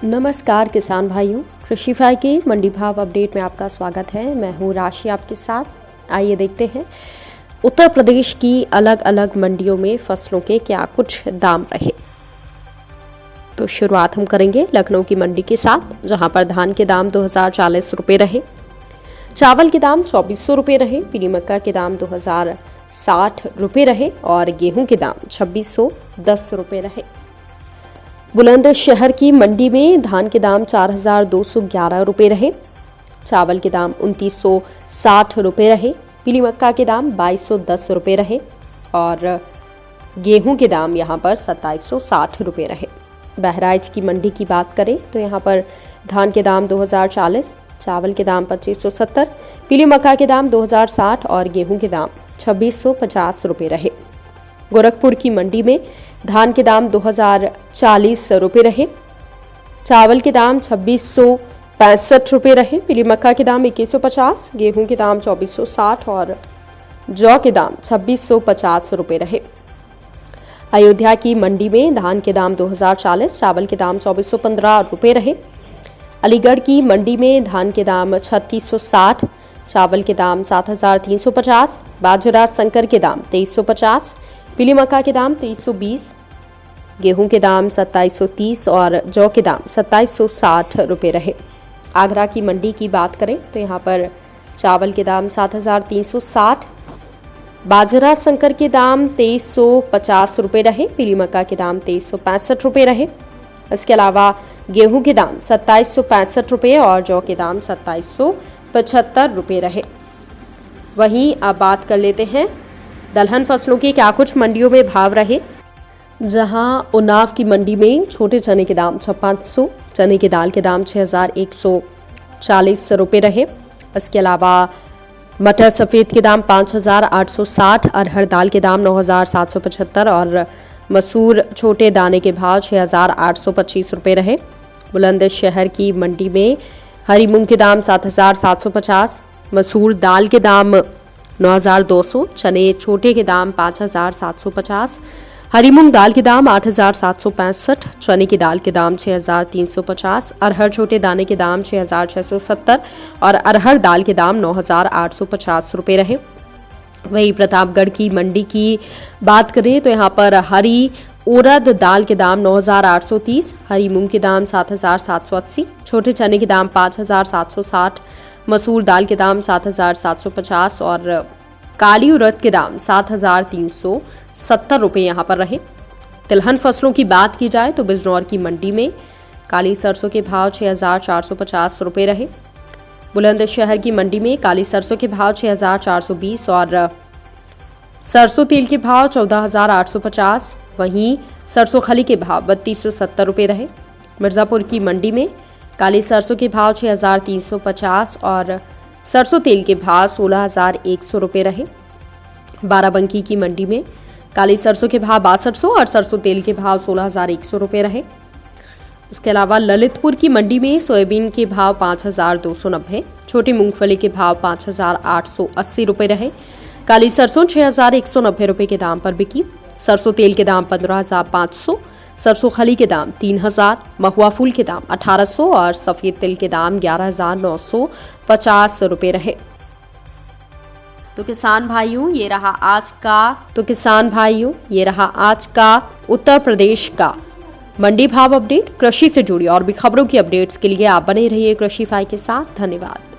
नमस्कार किसान भाइयों, कृषिफाई के मंडी भाव अपडेट में आपका स्वागत है। मैं हूँ राशि आपके साथ। आइए देखते हैं उत्तर प्रदेश की अलग अलग मंडियों में फसलों के क्या कुछ दाम रहे। तो शुरुआत हम करेंगे लखनऊ की मंडी के साथ, जहां पर धान के दाम 2040 रुपये रहे, चावल के दाम 2400 रुपये रहे, पीली मक्का के दाम 2060 रुपये रहे और गेहूं के दाम 2610 रुपये रहे। बुलंदशहर की मंडी में धान के दाम 4211 रुपये रहे, चावल के दाम 2960 रुपये रहे, पीली मक्का के दाम 2210 रुपये रहे और गेहूं के दाम यहां पर 2760 रुपये रहे। बहराइच की मंडी की बात करें तो यहां पर धान के दाम 2040, चावल के दाम 2570, पीली मक्का के दाम 2060 और गेहूं के दाम 2650 रुपये रहे। गोरखपुर की मंडी में धान के दाम 2040 रुपये रहे, चावल के दाम 2665 रुपये रहे, पीली मक्का के दाम 2150, गेहूं के दाम 2460 और जौ के दाम 2650 रुपये रहे। अयोध्या की मंडी में धान के दाम 2040, चावल के दाम 2415 रुपये रहे। अलीगढ़ की मंडी में धान के दाम 3660, चावल के दाम 7350, बाजरा संकर के दाम 2350, पीली मक्का के दाम 2320, गेहूं के दाम 2730 और जौ के दाम 2760 रुपये रहे। आगरा की मंडी की बात करें तो यहाँ पर चावल के दाम 7360, बाजरा संकर के दाम 2350 रुपये रहे, पीली मक्का के दाम 2365 रुपये रहे। इसके अलावा गेहूं के दाम 2765 रुपये और जौ के दाम 2775 रुपये रहे। वहीं अब बात कर लेते हैं दलहन फसलों के क्या कुछ मंडियों में भाव रहे। जहां उन्नाव की मंडी में छोटे चने के दाम 5600, चने की दाल के दाम 6140 रुपये रहे। इसके अलावा मटर सफ़ेद के दाम 5860, अरहर दाल के दाम 9775 और मसूर छोटे दाने के भाव 6825 रुपये रहे। बुलंदशहर की मंडी में हरी मूंग के दाम 7750, मसूर दाल के दाम 9200, चने छोटे के दाम 5750, हरी मूंग दाल के दाम 8765, चने की दाल के दाम 6350, अरहर छोटे दाने के दाम 6670 और अरहर दाल के दाम 9850 रुपये रहे। वही प्रतापगढ़ की मंडी की बात करें तो यहाँ पर हरी उड़द दाल के दाम 9830, हरी मूंग के दाम 7780, छोटे चने के दाम 5760, मसूर दाल के दाम 7750 और काली उड़द के दाम 7370 रुपये यहाँ पर रहे। तिलहन फसलों की बात की जाए तो बिजनौर की मंडी में काली सरसों के भाव 6450 रुपये रहे। बुलंदशहर की मंडी में काली सरसों के भाव 6420 और सरसों तेल के भाव 14850, वहीं सरसों खली के भाव 3270 रुपये रहे। मिर्ज़ापुर की मंडी में काली सरसों के भाव 6350 और सरसों तेल के भाव 16100 रुपये रहे। बाराबंकी की मंडी में काली सरसों के भाव 6200 और सरसों तेल के भाव 16100 रुपये रहे। इसके अलावा ललितपुर की मंडी में सोयाबीन के भाव 5290, छोटी मूंगफली के भाव 5880 रुपये रहे। काली सरसों 6190 रुपये के दाम पर बिकी। सरसों तेल के दाम 15500, सरसों खली के दाम 3000, महुआ फूल के दाम 1800 और सफ़ेद तिल के दाम 11950 रुपये रहे। तो किसान भाइयों ये रहा आज का उत्तर प्रदेश का मंडी भाव अपडेट। कृषि से जुड़ी और भी खबरों की अपडेट्स के लिए आप बने रहिए कृषिफाई के साथ। धन्यवाद।